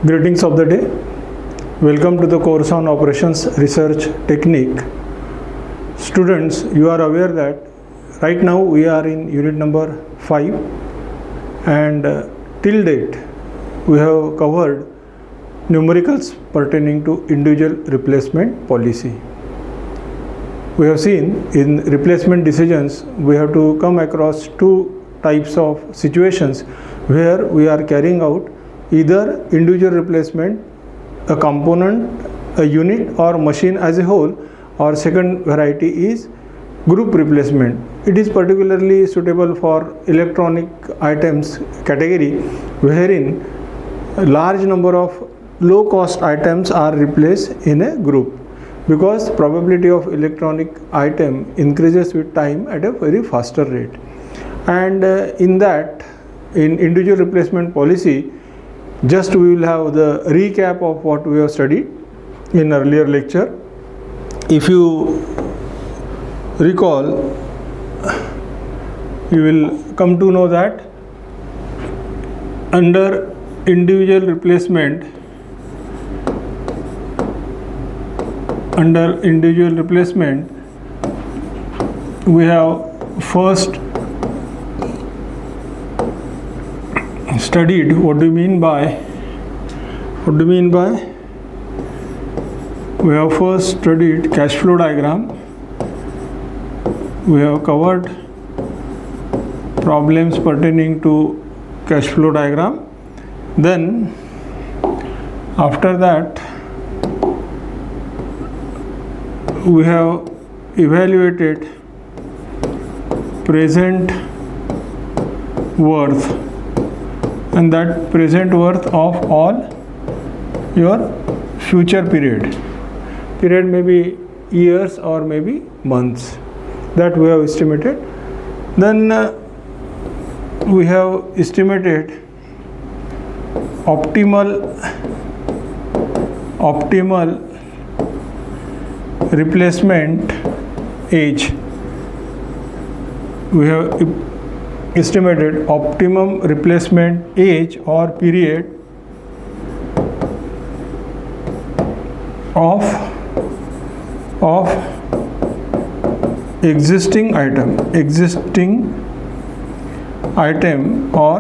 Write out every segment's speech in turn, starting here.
Greetings of the day. Welcome to the course on Operations Research Technique. Students, you are aware that right now we are in unit number 5 and till date we have covered numericals pertaining to individual replacement policy. We have seen in replacement decisions we have to come across two types of situations where we are carrying out either individual replacement, a component, a unit or machine as a whole, or second variety is group replacement. It is particularly suitable for electronic items category wherein a large number of low cost items are replaced in a group, because probability of electronic item increases with time at a very faster rate. And in individual replacement policy, just we will have the recap of what we have studied in earlier lecture. If you recall, you will come to know that under individual replacement, we have first studied what do you mean by we have first studied cash flow diagram. We have covered problems pertaining to cash flow diagram. Then after that we have evaluated present worth, and that present worth of all your future period may be years or maybe months, that we have estimated. Then we have estimated optimal replacement age. We have estimated optimum replacement age or period of existing item or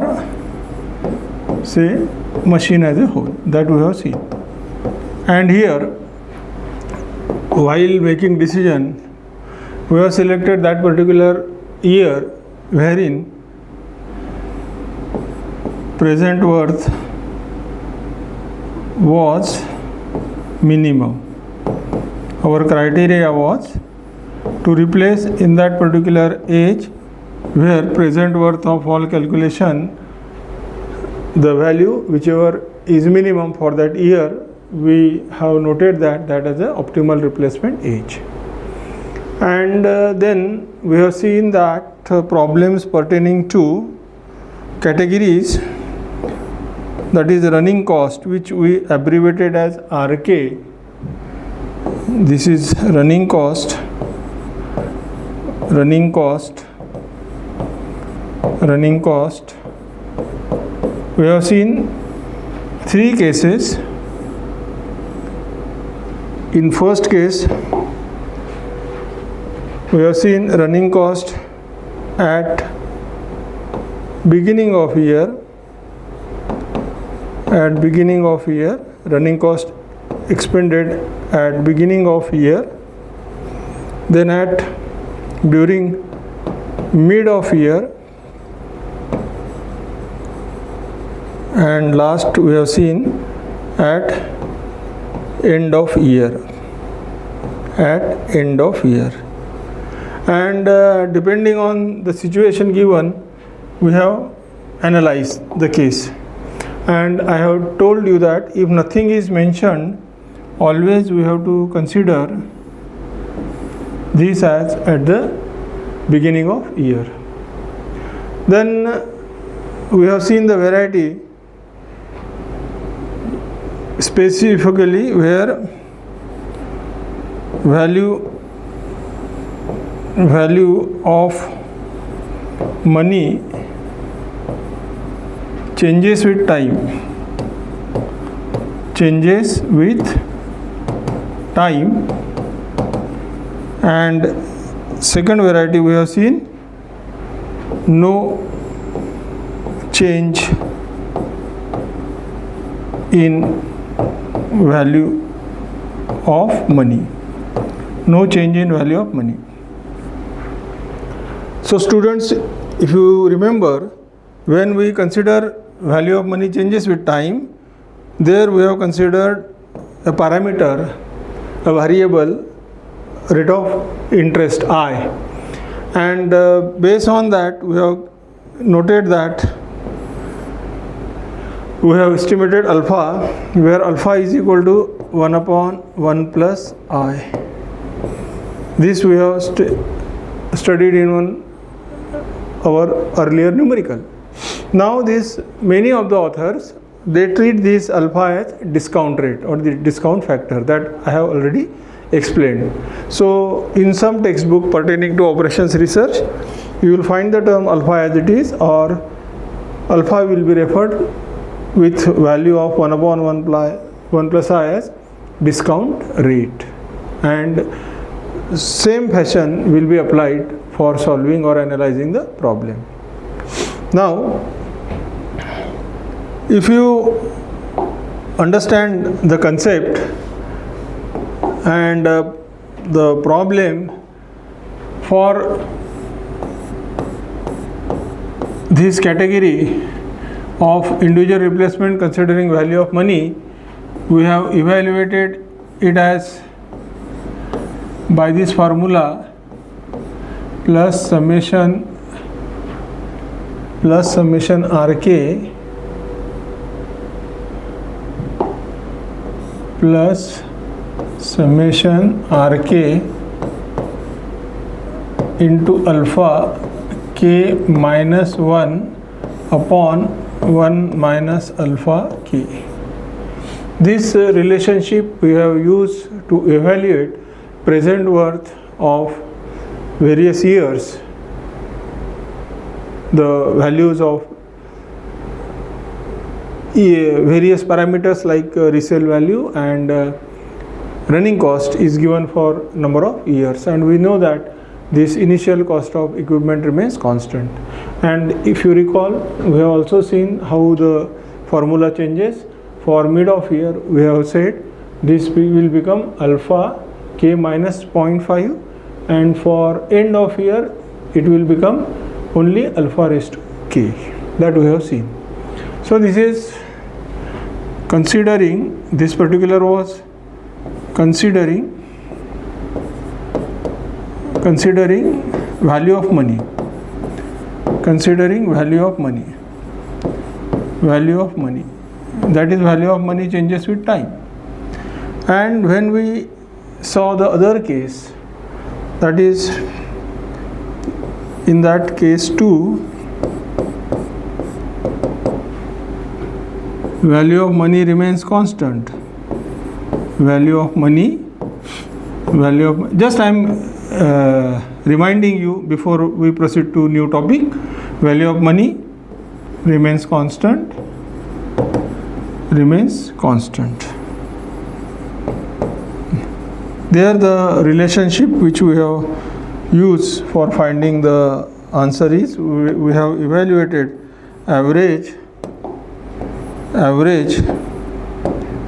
say machine as a whole, that we have seen. And here, while making decision, we have selected that particular year wherein present worth was minimum. Our criteria was to replace in that particular age where present worth of all calculation, the value whichever is minimum for that year, we have noted that as a optimal replacement age. And then we have seen that problems pertaining to categories, that is running cost, which we abbreviated as RK. This is running cost. We have seen three cases. In first case, we have seen running cost at beginning of year, running cost expended at beginning of year, then at during mid of year, and last we have seen at end of year. And depending on the situation given, we have analyzed the case. And I have told you that if nothing is mentioned, always we have to consider this as at the beginning of year. Then we have seen the variety specifically where value of money changes with time. changes with time, and second variety we have seen no change in value of money. No change in value of money. So students, if you remember, when we consider value of money changes with time, there we have considered a parameter, a variable, rate of interest I, and based on that we have noted that we have estimated alpha, where alpha is equal to 1 upon 1 plus I. This we have studied in our earlier numerical. Now many of the authors, they treat this alpha as discount rate or the discount factor that I have already explained. So in some textbook pertaining to operations research, you will find the term alpha as it is, or alpha will be referred with value of 1 upon 1 plus I as discount rate, and same fashion will be applied for solving or analyzing the problem. Now, if you understand the concept and the problem for this category of individual replacement considering value of money, we have evaluated it as by this formula plus summation RK plus summation RK into alpha K minus 1 upon 1 minus alpha K. This relationship we have used to evaluate present worth of various years, the values of various parameters like resale value and running cost is given for number of years, and we know that this initial cost of equipment remains constant. And if you recall, we have also seen how the formula changes. For mid of year, we have said this will become alpha K minus 0.5, and for end of year it will become only alpha raised to K, that we have seen. So this is considering, this particular was considering value of money, that is value of money changes with time. And when we saw the other case, that is in that case too, value of money remains constant. Just I am reminding you before we proceed to new topic. Value of money remains constant. There the relationship which we have used for finding the answer is, we have evaluated average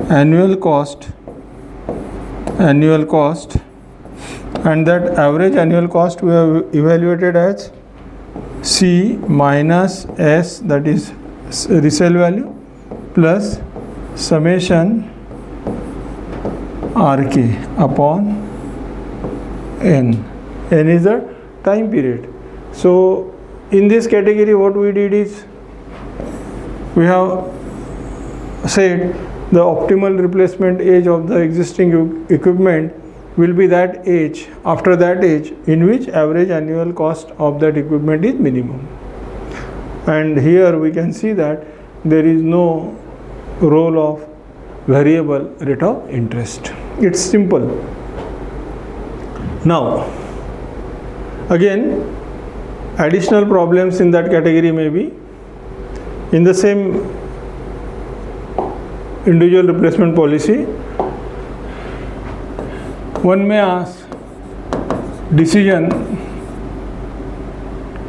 annual cost, and that average annual cost we have evaluated as C minus S, that is resale value, plus summation RK upon N. N is the time period. So in this category what we did is, we have said the optimal replacement age of the existing equipment will be that age, after that age in which average annual cost of that equipment is minimum. And here we can see that there is no role of variable rate of interest. It's simple. Now again, additional problems in that category may be in the same individual replacement policy. One may ask decision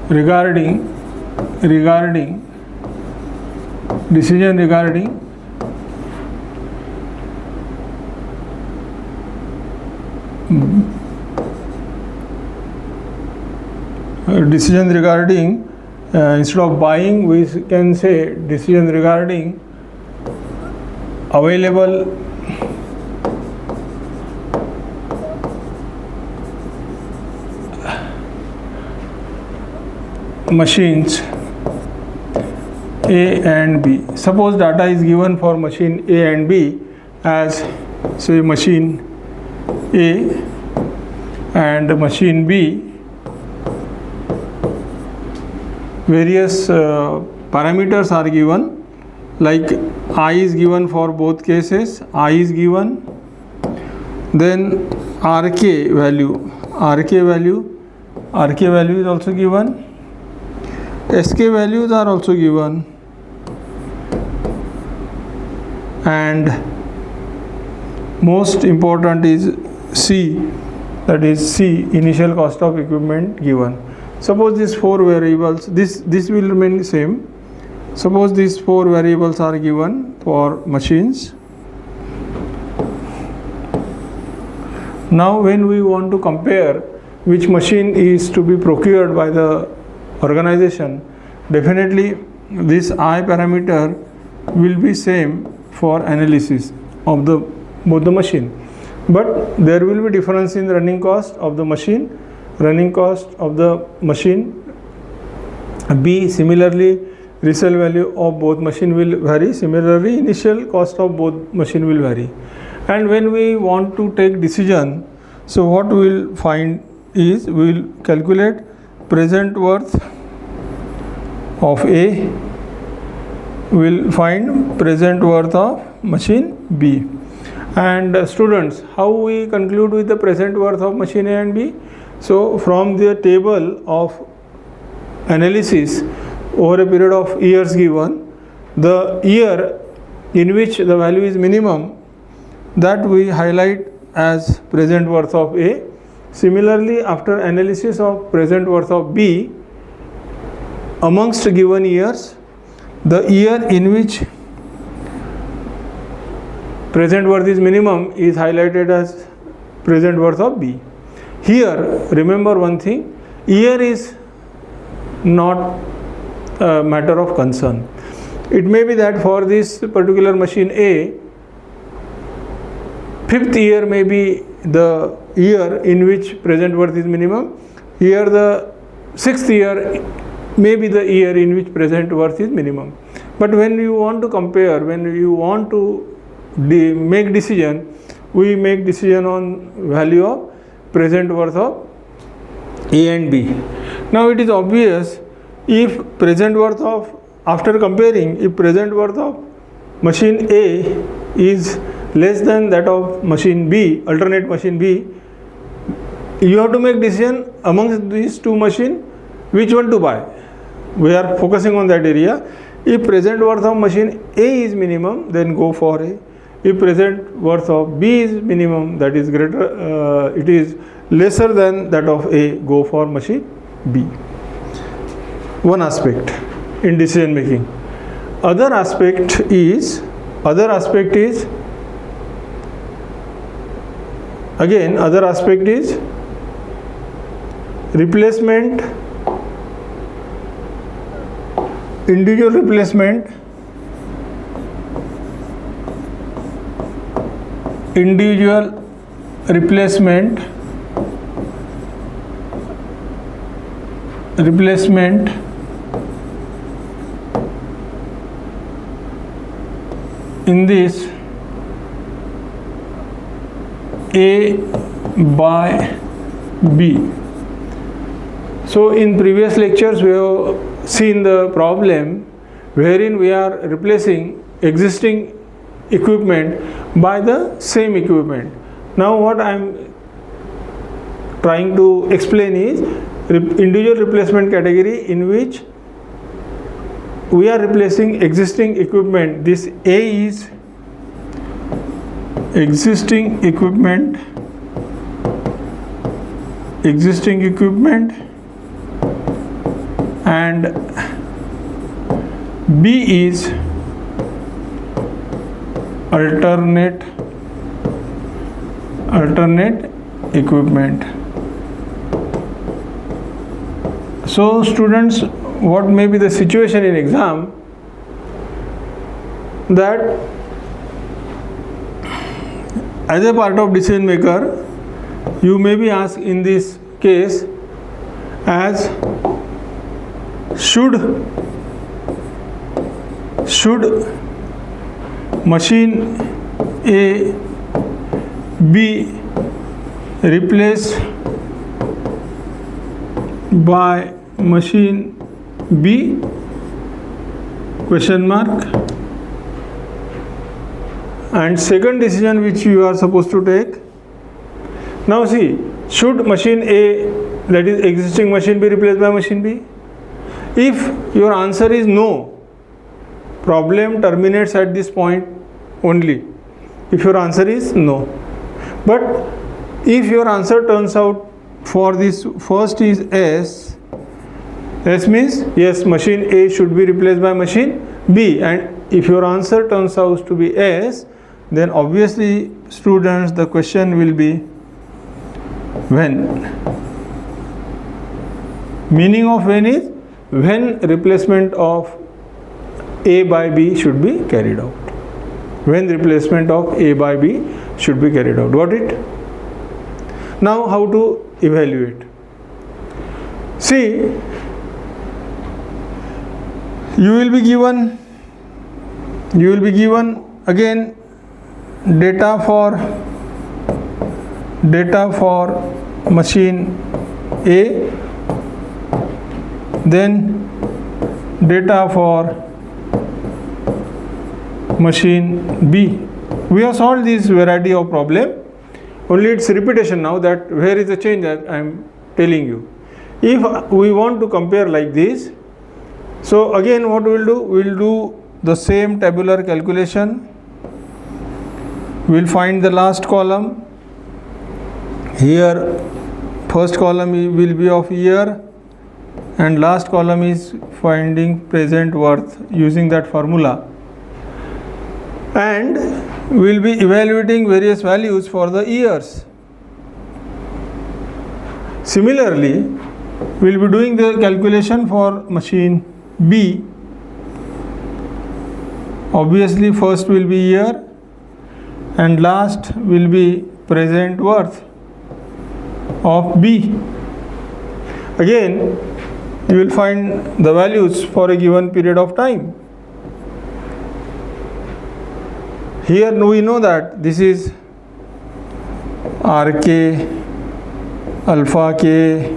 regarding decision regarding instead of buying we can say decision regarding available machines A and B. Suppose data is given for machine A and B as say machine A and machine B. Various parameters are given, like I is given for both cases, I is given, then RK value is also given, SK values are also given, and most important is C, that is C, initial cost of equipment given. Suppose these four variables, this will remain same. Suppose these four variables are given for machines. Now when we want to compare which machine is to be procured by the organization, definitely this I parameter will be same for analysis of both the machine, but there will be difference in running cost of the machine, B. Similarly, resale value of both machine will vary. Similarly, initial cost of both machine will vary. And when we want to take decision, so what we will find is we will calculate present worth of A, we will find present worth of machine B. And students, how we conclude with the present worth of machine A and B? So from the table of analysis over a period of years given, the year in which the value is minimum, that we highlight as present worth of A. Similarly, after analysis of present worth of B amongst given years, the year in which present worth is minimum is highlighted as present worth of B. Here remember one thing, year is not a matter of concern. It may be that for this particular machine A, 5th year may be the year in which present worth is minimum. Here the 6th year may be the year in which present worth is minimum. But when you want to compare, when you want to make decision, we make decision on value of present worth of A and B. Now it is obvious, if present worth of, after comparing, if present worth of machine A is less than that of machine B, alternate machine B, you have to make decision amongst these two machines which one to buy. We are focusing on that area. If present worth of machine A is minimum, then go for A. If present worth of B is minimum, that is greater, it is lesser than that of A, go for machine B. One aspect in decision making. Other aspect is replacement, individual replacement, in this A by B. So in previous lectures we have seen the problem wherein we are replacing existing equipment by the same equipment. Now what I am trying to explain is individual replacement category in which we are replacing existing equipment. This A is existing equipment and B is alternate equipment. So students, what may be the situation in exam, that as a part of decision maker you may be asked in this case as should machine A be replaced by machine B? Question mark. And second decision which you are supposed to take. Now see, should machine A, that is existing machine, be replaced by machine B? If your answer is no, problem terminates at this point only. If your answer is no. But if your answer turns out for this first is S means yes, machine A should be replaced by machine B, and if your answer turns out to be S, then obviously students, the question will be when. Meaning of when is when replacement of A by B should be carried out. When replacement of A by B should be carried out. Got it? Now how to evaluate? See, you will be given again data for machine A, then data for machine B. We have solved this variety of problem, only it's repetition now, that where is the change that I am telling you. If we want to compare like this, so again what we will do? We will do the same tabular calculation. We will find the last column. Here first column will be of year and last column is finding present worth using that formula, and we will be evaluating various values for the years. Similarly, we will be doing the calculation for machine B. Obviously first will be year and last will be present worth of B. Again you will find the values for a given period of time. Here we know that this is RK, alpha K,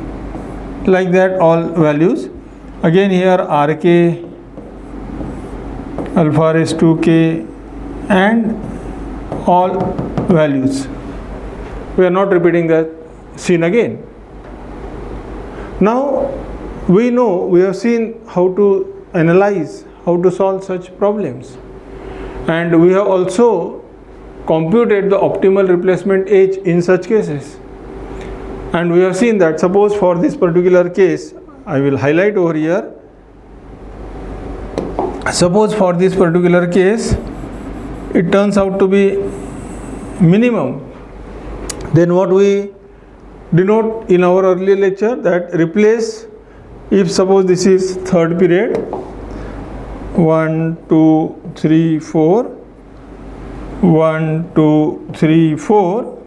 like that all values. Again here RK, alpha raised to K, and all values. We are not repeating that scene again. Now we know, we have seen how to analyze, how to solve such problems, and we have also computed the optimal replacement age in such cases. And we have seen that suppose for this particular case, I will highlight over here, suppose for this particular case it turns out to be minimum, then what we denote in our earlier lecture, that replace, if suppose this is third period, 1 2 3 4, 1 2 3 4.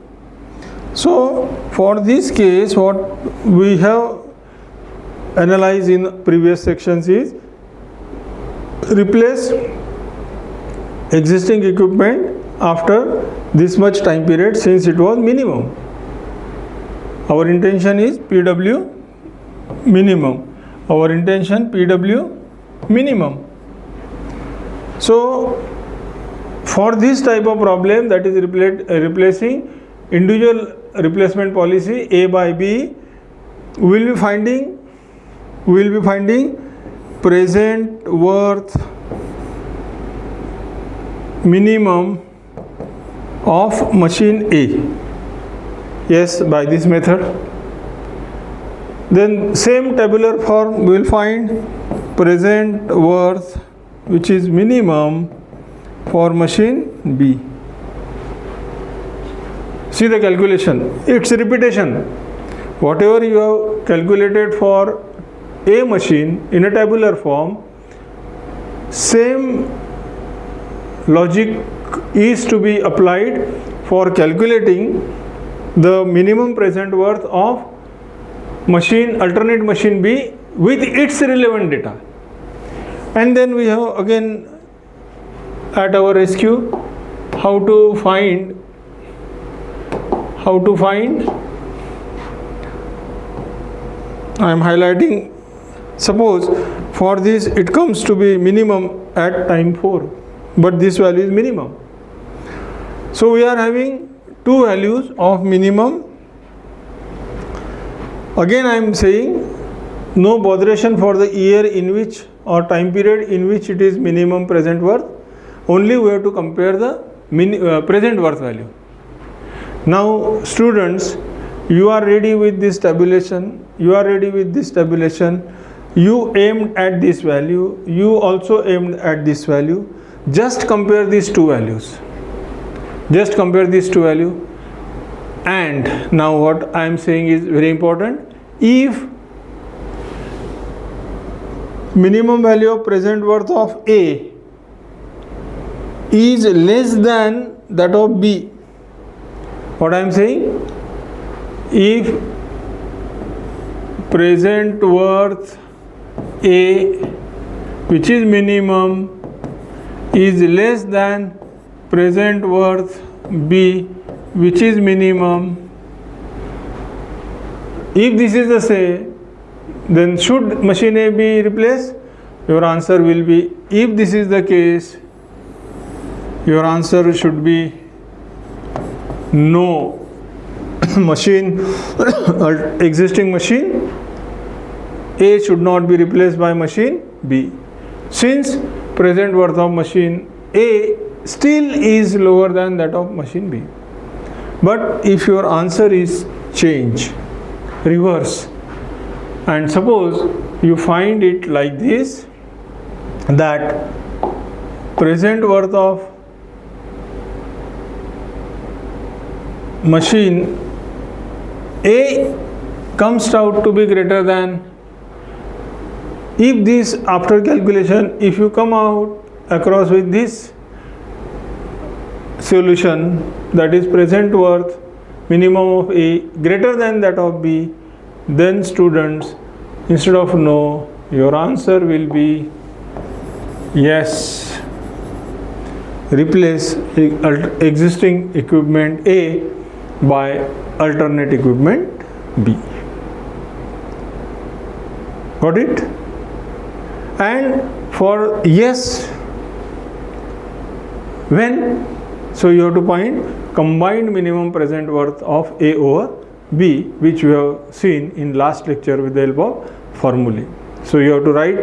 So for this case what we have analyzed in previous sections is replace existing equipment after this much time period, since it was minimum. Our intention is PW minimum. Our intention PW minimum. So for this type of problem, that is replacing individual replacement policy A by B, we will be finding present worth minimum of machine A. Yes, by this method. Then same tabular form we will find present worth which is minimum for machine B. See the calculation, it's repetition. Whatever you have calculated for A machine in a tabular form, same logic is to be applied for calculating the minimum present worth of alternate machine B with its relevant data. And then we have again at our rescue how to find I am highlighting. Suppose for this it comes to be minimum at time 4, but this value is minimum. So we are having two values of minimum. Again I am saying no botheration for the year in which or time period in which it is minimum present worth. Only we have to compare the present worth value. Now students, you are ready with this tabulation. You aimed at this value. You also aimed at this value. Just compare these two values. And now what I am saying is very important. If minimum value of present worth of A is less than that of B, what I am saying, if present worth A which is minimum is less than present worth B which is minimum, if this is the same, then should machine A be replaced? Your answer will be, if this is the case, your answer should be no. Existing machine A should not be replaced by machine B, since present worth of machine A still is lower than that of machine B. But if your answer is change, reverse, and suppose you find it like this, that present worth of machine A comes out to be greater than, if this after calculation, if you come out across with this solution, that is present worth minimum of A greater than that of B, then students, instead of no, your answer will be yes. Replace existing equipment A by alternate equipment B. Got it? And for yes, when? So you have to find combined minimum present worth of A over B, which we have seen in last lecture with the help of formulae. So you have to write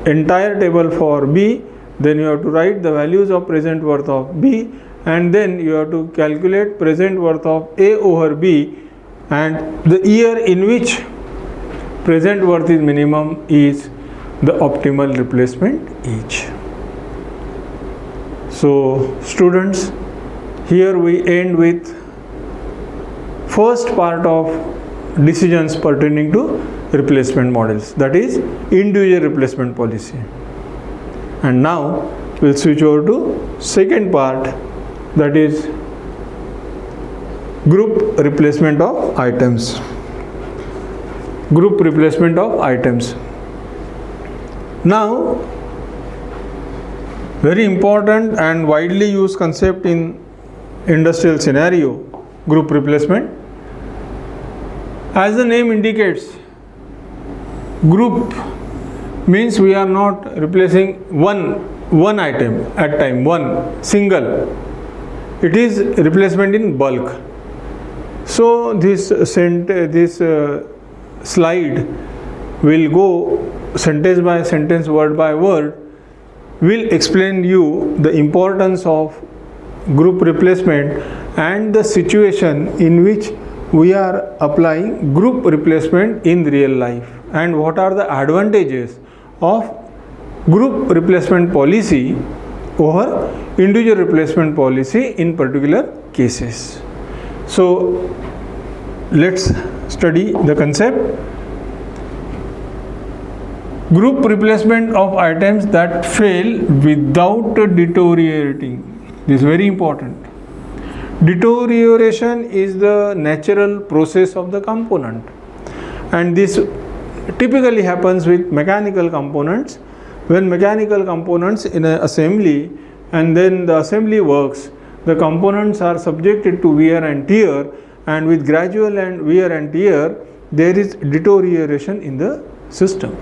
entire table for B, then you have to write the values of present worth of B, and then you have to calculate present worth of A over B, and the year in which present worth is minimum is the optimal replacement age. So students, here we end with first part of decisions pertaining to replacement models, that is individual replacement policy. And now we'll switch over to second part, that is group replacement of items. Now, very important and widely used concept in industrial scenario, group replacement. As the name indicates, group means we are not replacing one item at time, one single. It is replacement in bulk. So this slide will go sentence by sentence, word by word, will explain you the importance of group replacement and the situation in which we are applying group replacement in real life, and what are the advantages of group replacement policy over individual replacement policy in particular cases. So let's study the concept. Group replacement of items that fail without deteriorating. This is very important. Deterioration is the natural process of the component, and this typically happens with mechanical components. When mechanical components in an assembly and then the assembly works, the components are subjected to wear and tear, and with gradual and wear and tear there is deterioration in the system.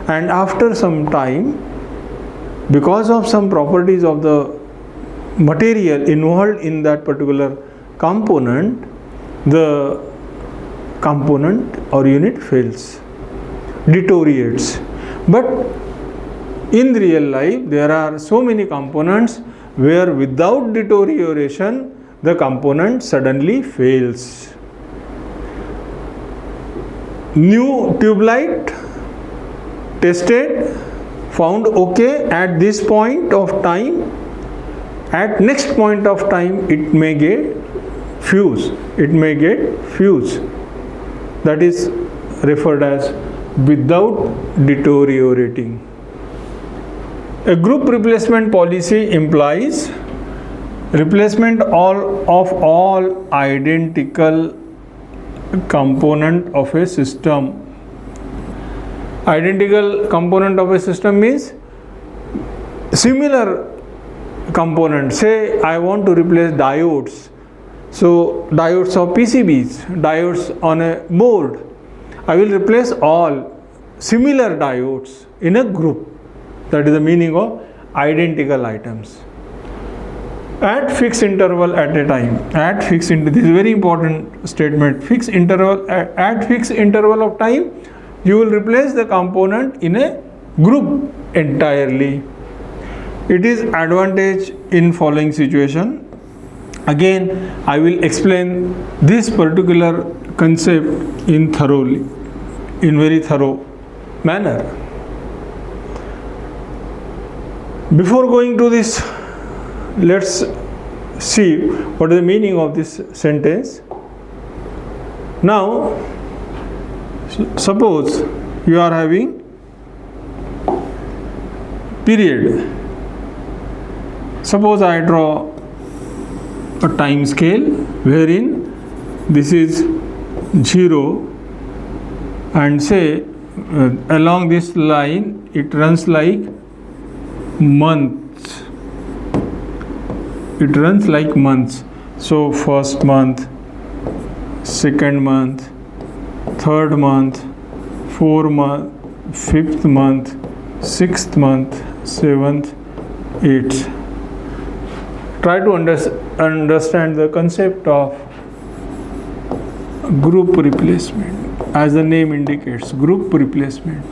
And after some time, because of some properties of the material involved in that particular component, the component or unit fails, deteriorates. But in real life there are so many components where without deterioration the component suddenly fails. New tube light tested, found okay at this point of time. At next point of time it may get fuse. That is referred as without deteriorating. A group replacement policy implies replacement of all identical component of a system. Identical component of a system means similar component. Say I want to replace diodes, so diodes of PCBs, diodes on a board, I will replace all similar diodes in a group. That is the meaning of identical items at fixed interval at a time. This is a very important statement. Fixed interval, at fixed interval of time you will replace the component in a group entirely. It is advantage in following situation. Again I will explain this particular concept in very thorough manner. Before going to this, let's see what is the meaning of this sentence. Now suppose you are having period. Suppose I draw a time scale wherein this is 0 and say along this line it runs like months. It runs like months. So first month, second month, third month, fourth month, fifth month, sixth month, seventh, eighth. Try to understand the concept of group replacement. As the name indicates, group replacement.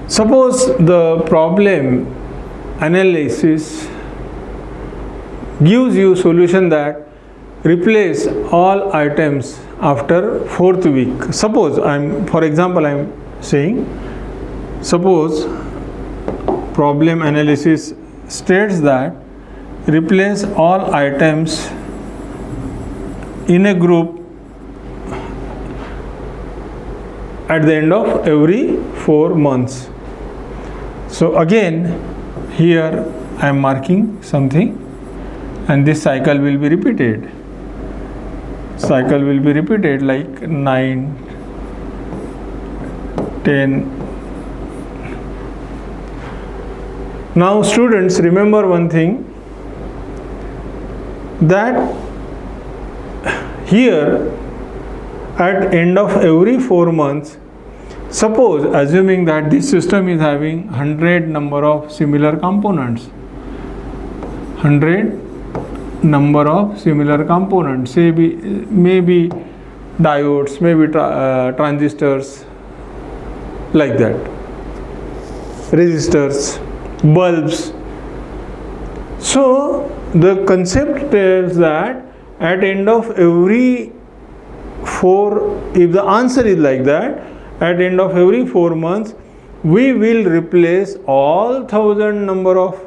Suppose the problem analysis gives you solution that replace all items after 4th week. Suppose for example I am saying, suppose problem analysis states that replace all items in a group at the end of every 4 months. So again here I am marking something, and this cycle will be repeated. Like 9, 10. Now students, remember one thing, that here at end of every 4 months, suppose assuming that this system is having 100 number of similar components, say maybe diodes, maybe transistors, like that. resistors, bulbs. So the concept tells that at end of every 4, if the answer is like that, at end of every 4 months we will replace all 1000 number of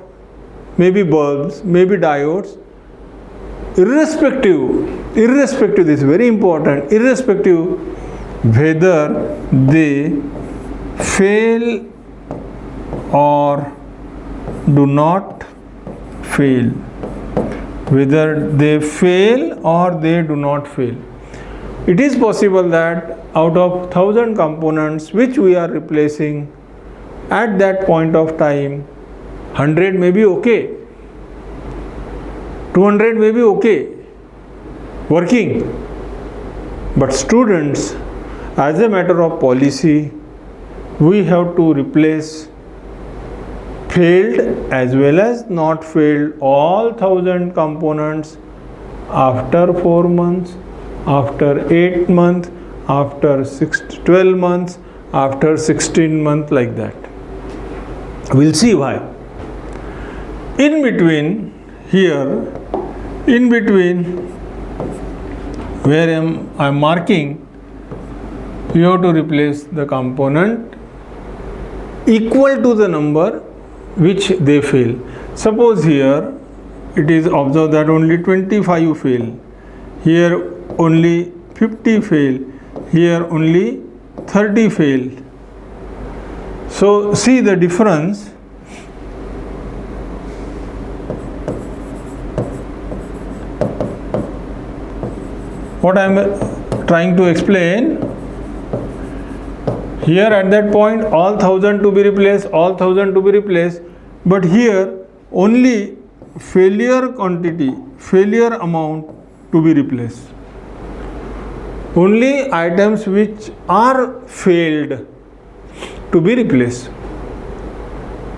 maybe bulbs, maybe diodes, irrespective, this is very important, irrespective whether they fail or do not fail, whether they fail or they do not fail. It is possible that out of 1000 components which we are replacing at that point of time, 100 may be okay, 200 may be okay, working. But students, as a matter of policy, we have to replace failed as well as not failed all 1000 components after 4 months, after 8 months, after 12 months, after 16 months, like that. We'll see why. In between here, in between where I'm marking, you have to replace the component equal to the number which they fail. Suppose here it is observed that only 25 fail, here only 50 fail, here only 30 fail. So see the difference. What I am trying to explain, here at that point all 1000 to be replaced, all 1000 to be replaced, but here only failure quantity, failure amount to be replaced. Only items which are failed to be replaced.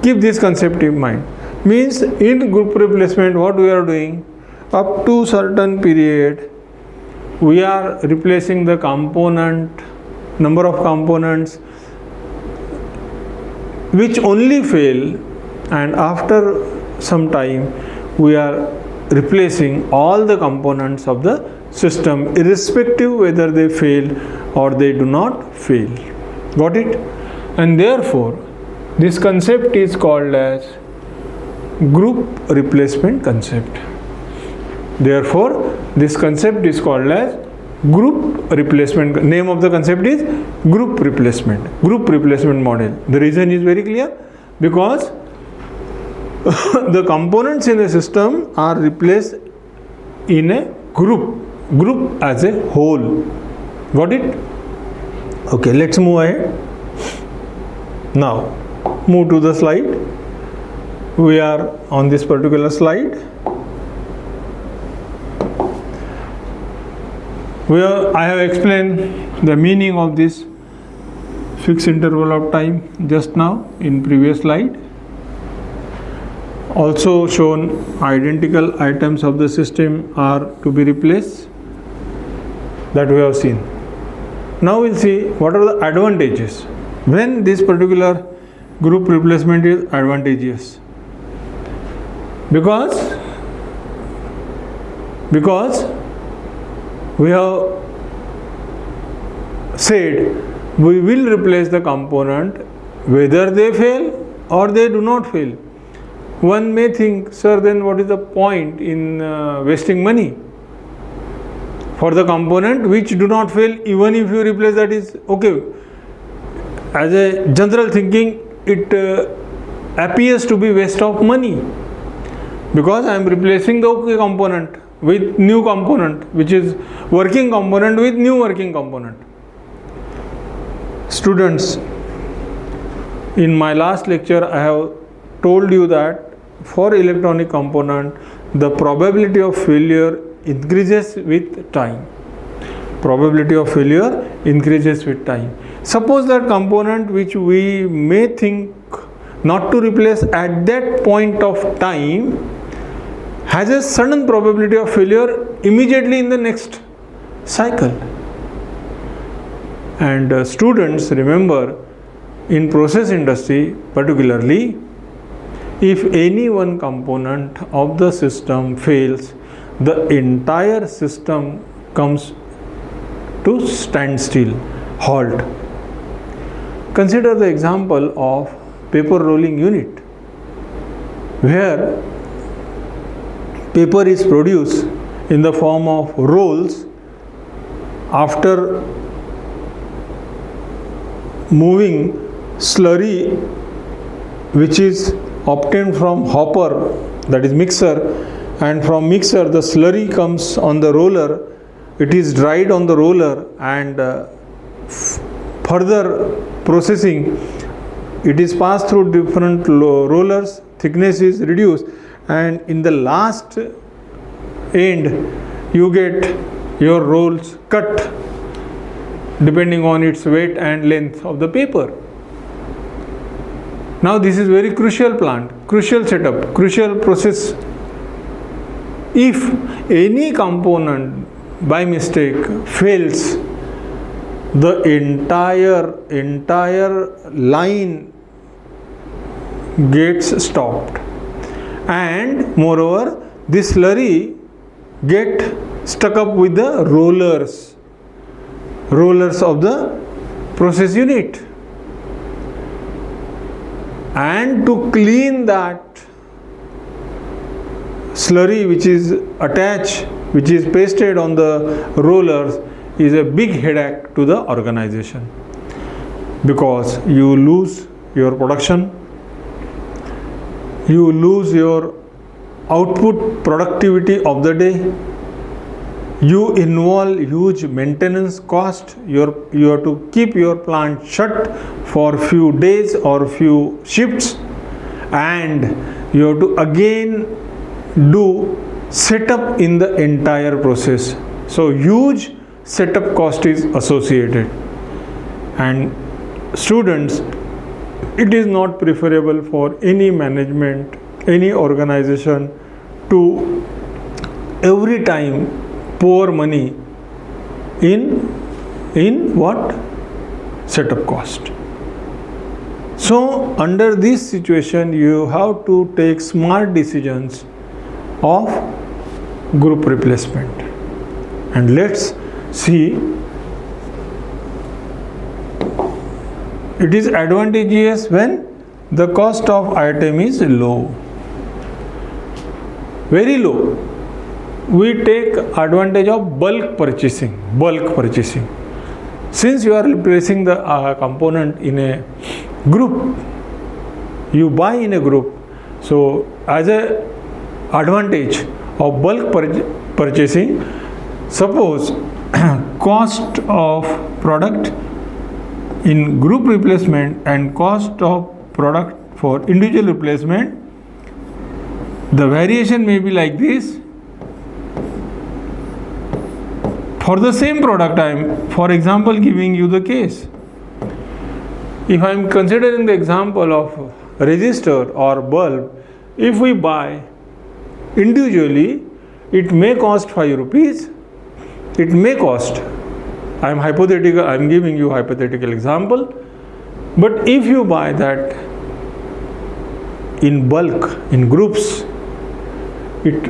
Keep this concept in mind. Means in group replacement what we are doing, up to certain period we are replacing the component, number of components which only fail, and after some time we are replacing all the components of the system irrespective whether they fail or they do not fail. Got it? And therefore this concept is called as group replacement concept. Therefore this concept is called as group replacement. Name of the concept is group replacement model. The reason is very clear, because the components in the system are replaced in a group as a whole. Got it? Okay, let's move ahead. Now move to the slide. We are on this particular slide where I have explained the meaning of this fixed interval of time just now in previous slide. Also shown identical items of the system are to be replaced, that we have seen. Now we'll see what are the advantages when this particular group replacement is advantageous. Because we have said we will replace the component whether they fail or they do not fail. One may think, sir, then what is the point in wasting money for the component which do not fail? Even if you replace, that is okay. As a general thinking, it appears to be waste of money, because I am replacing the okay component with new component, which is working component with new working component. Students, in my last lecture I have told you that for electronic component the probability of failure increases with time. Probability of failure increases with time. Suppose that component which we may think not to replace at that point of time has a certain probability of failure immediately in the next cycle. And students, remember, in process industry particularly, if any one component of the system fails, the entire system comes to standstill, halt. Consider the example of paper rolling unit, where paper is produced in the form of rolls. After moving slurry which is obtained from hopper, that is mixer, and from mixer the slurry comes on the roller, it is dried on the roller, and further processing it is passed through different rollers, thickness is reduced, and in the last end you get your rolls cut depending on its weight and length of the paper. Now this is very crucial plant, crucial setup, crucial process. If any component by mistake fails, the entire line gets stopped, and moreover this slurry get stuck up with the rollers of the process unit, and to clean that slurry which is attached, which is pasted on the rollers, is a big headache to the organization, because you lose your production, you lose your output productivity of the day, you involve huge maintenance cost, you have to keep your plant shut for few days or few shifts, and you have to again do setup in the entire process. So huge setup cost is associated, and students, it is not preferable for any management, any organization to every time pour money in what? Setup cost. So under this situation you have to take smart decisions of group replacement, and let's see. It is advantageous when the cost of item is low, very low. We take advantage of bulk purchasing. Since you are replacing the component in a group, you buy in a group, so as a advantage of bulk purchasing, suppose cost of product in group replacement and cost of product for individual replacement, the variation may be like this. For the same product, I am, for example, giving you the case. If I am considering the example of resistor or bulb, if we buy individually, it may cost 5 rupees. It may cost, I am giving you hypothetical example, but if you buy that in bulk, in groups,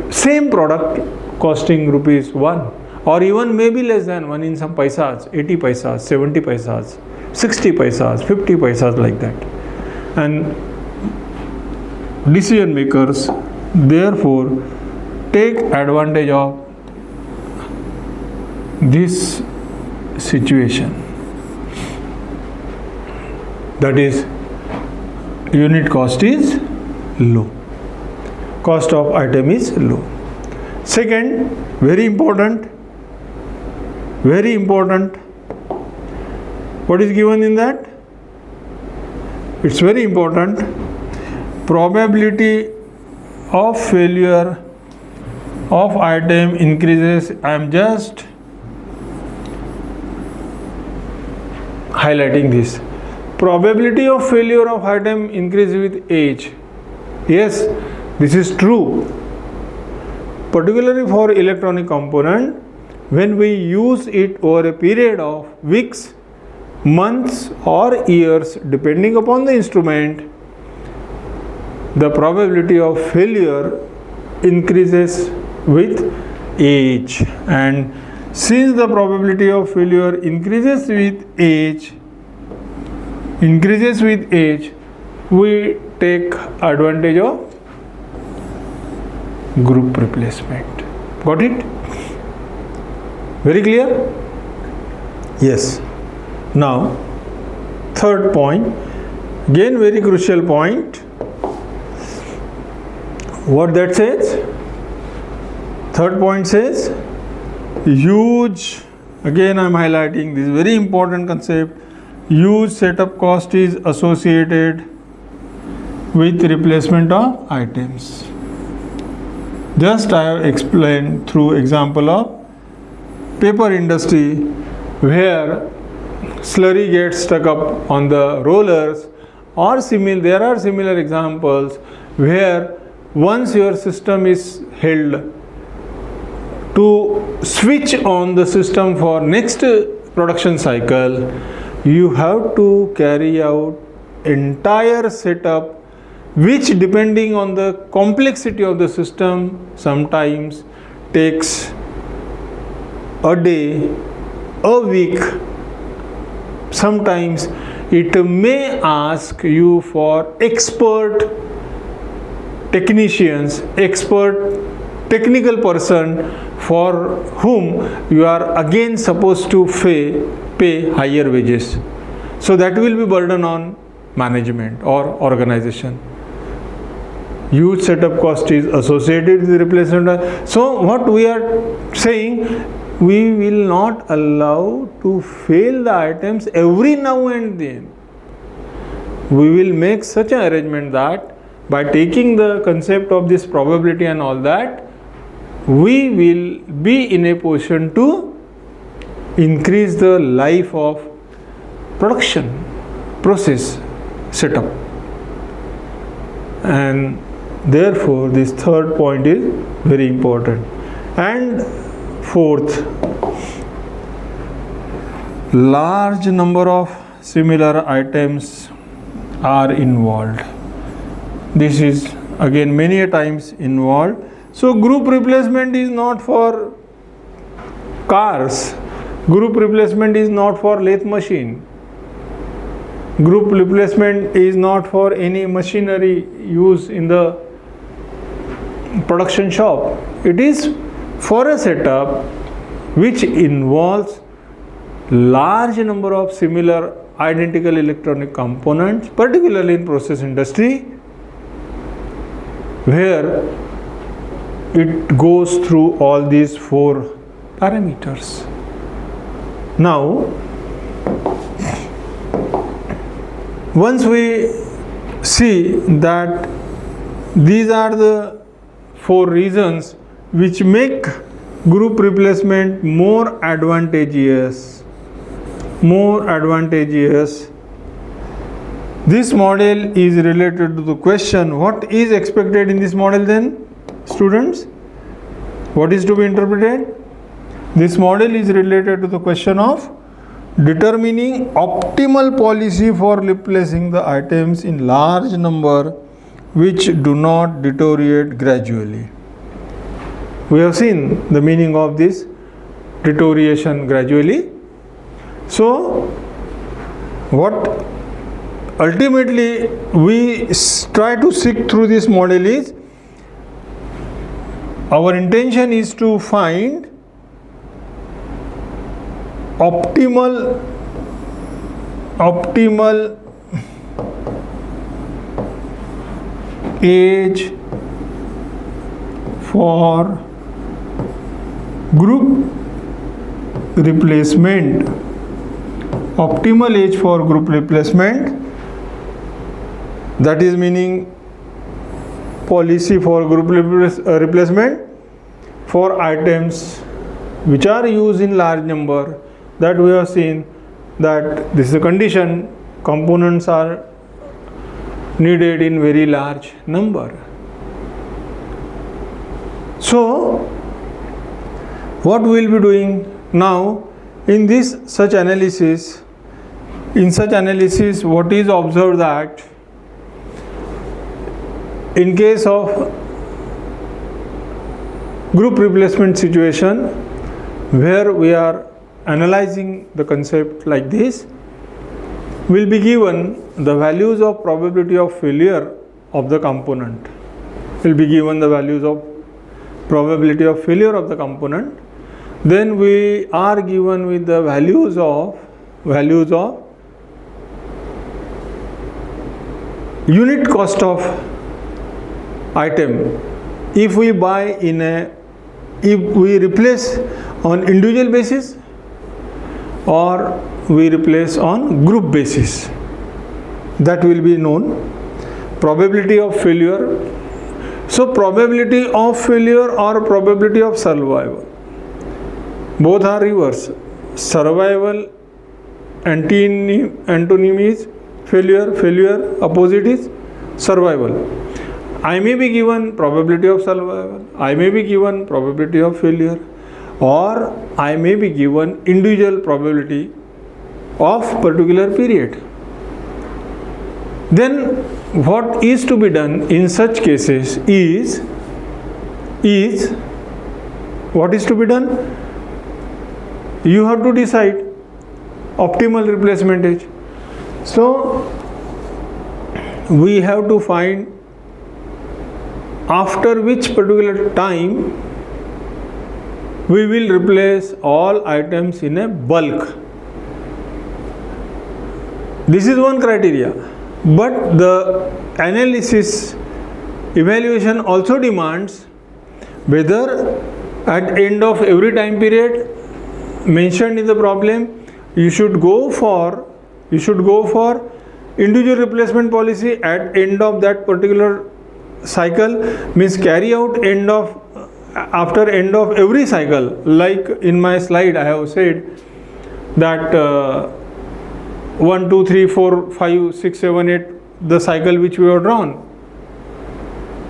same product costing rupees 1, or even maybe less than 1 in some paisas, 80 paisas, 70 paisas, 60 paisas, 50 paisas, like that. And decision makers therefore take advantage of this situation, that is, unit cost is low, cost of item is low. Second, very important, what is given in that? It's very important. Probability of failure of item increases. I am just highlighting this. Probability of failure of item increases with age. Yes, this is true. Particularly for electronic component, when we use it over a period of weeks, months or years depending upon the instrument, the probability of failure increases with age. And since the probability of failure increases with age, we take advantage of group replacement. Got it? Very clear? Yes. Now, third point, again very crucial point. What that says? Third point says, huge, again I am highlighting this very important concept, huge setup cost is associated with replacement of items. Just I have explained through example of paper industry, where slurry gets stuck up on the rollers, or there are similar examples where once your system is held, to switch on the system for next production cycle, you have to carry out entire setup, which depending on the complexity of the system sometimes takes a day, a week. Sometimes it may ask you for expert technicians, expert technical person, for whom you are again supposed to pay higher wages. So that will be burden on management or organization. Huge setup cost is associated with the replacement. So what we are saying, we will not allow to fail the items every now and then. We will make such an arrangement that by taking the concept of this probability and all that, we will be in a position to increase the life of production process setup. And therefore this third point is very important. And fourth, large number of similar items are involved. This is again many a times involved. So group replacement is not for cars, group replacement is not for lathe machine, group replacement is not for any machinery used in the production shop. It is for a setup which involves large number of similar identical electronic components, particularly in process industry, where it goes through all these four parameters. Now, once we see that these are the four reasons which make group replacement more advantageous, this model is related to the question, what is expected in this model then? Students, what is to be interpreted? This model is related to the question of determining optimal policy for replacing the items in large number which do not deteriorate gradually. We have seen the meaning of this deterioration gradually. So, what ultimately we try to seek through this model is, our intention is to find optimal age for group replacement, optimal age for group replacement, that is meaning policy for group replacement for items which are used in large number, that we have seen that this is a condition, components are needed in very large number. So what we will be doing now in this such analysis, In such analysis, what is observed that in case of group replacement situation, where we are analyzing the concept like this, will be given the values of probability of failure of the component. Will be given the values of probability of failure of the component. Then we are given with the values of unit cost of item. If we replace on individual basis or we replace on group basis, that will be known. Probability of failure. So probability of failure or probability of survival, both are reverse. Survival antonym is failure, failure opposite is survival. I may be given probability of survival, I may be given probability of failure, or I may be given individual probability of particular period. Then what is to be done in such cases is what is to be done? You have to decide optimal replacement age. So we have to find after which particular time we will replace all items in a bulk. This is one criteria, but the analysis evaluation also demands whether at end of every time period mentioned in the problem you should go for individual replacement policy at end of that particular cycle, means carry out after end of every cycle. Like in my slide I have said that 1, 2, 3, 4, 5, 6, 7, 8 the cycle which we have drawn,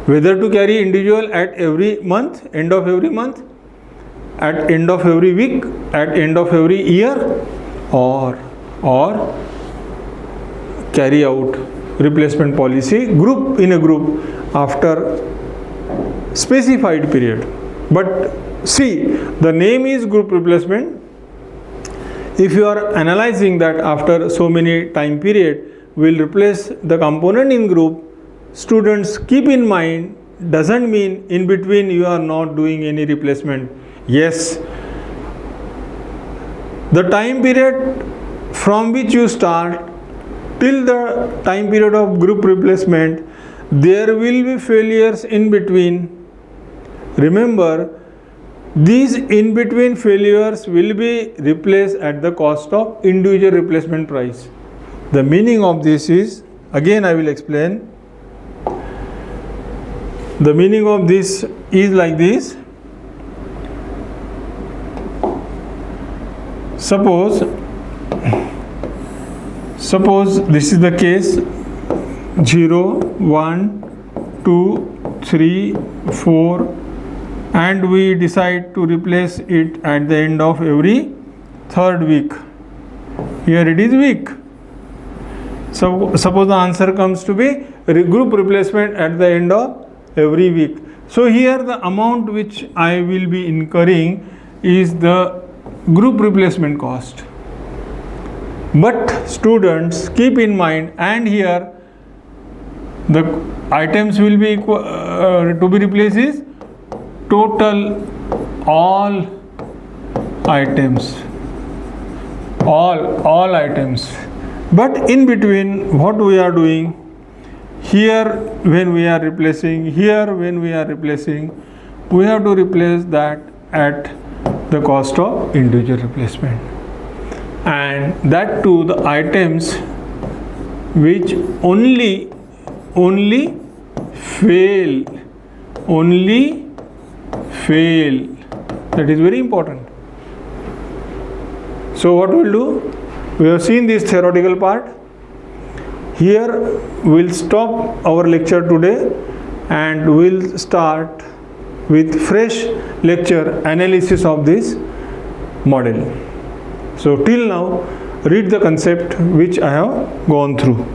whether to carry individual at every month, end of every month, at end of every week, at end of every year, or carry out replacement policy in a group after specified period. But see, the name is group replacement. If you are analyzing that after so many time period we will replace the component in group, students keep in mind, doesn't mean in between you are not doing any replacement. Yes, the time period from which you start till the time period of group replacement, there will be failures in between. Remember, these in between failures will be replaced at the cost of individual replacement price. The meaning of this is, again I will explain. The meaning of this is like this. Suppose this is the case 0, 1, 2, 3, 4, and we decide to replace it at the end of every third week. Here it is week. So suppose the answer comes to be group replacement at the end of every week. So here the amount which I will be incurring is the group replacement cost. But students keep in mind, and here the items will be to be replaced is total all items, all items. But in between what we are doing, here when we are replacing, here when we are replacing, we have to replace that at the cost of individual replacement, and that too the items which only fail, that is very important. So what we will do, we have seen this theoretical part. Here we will stop our lecture today and we will start with fresh lecture analysis of this model. So till now read the concept which I have gone through.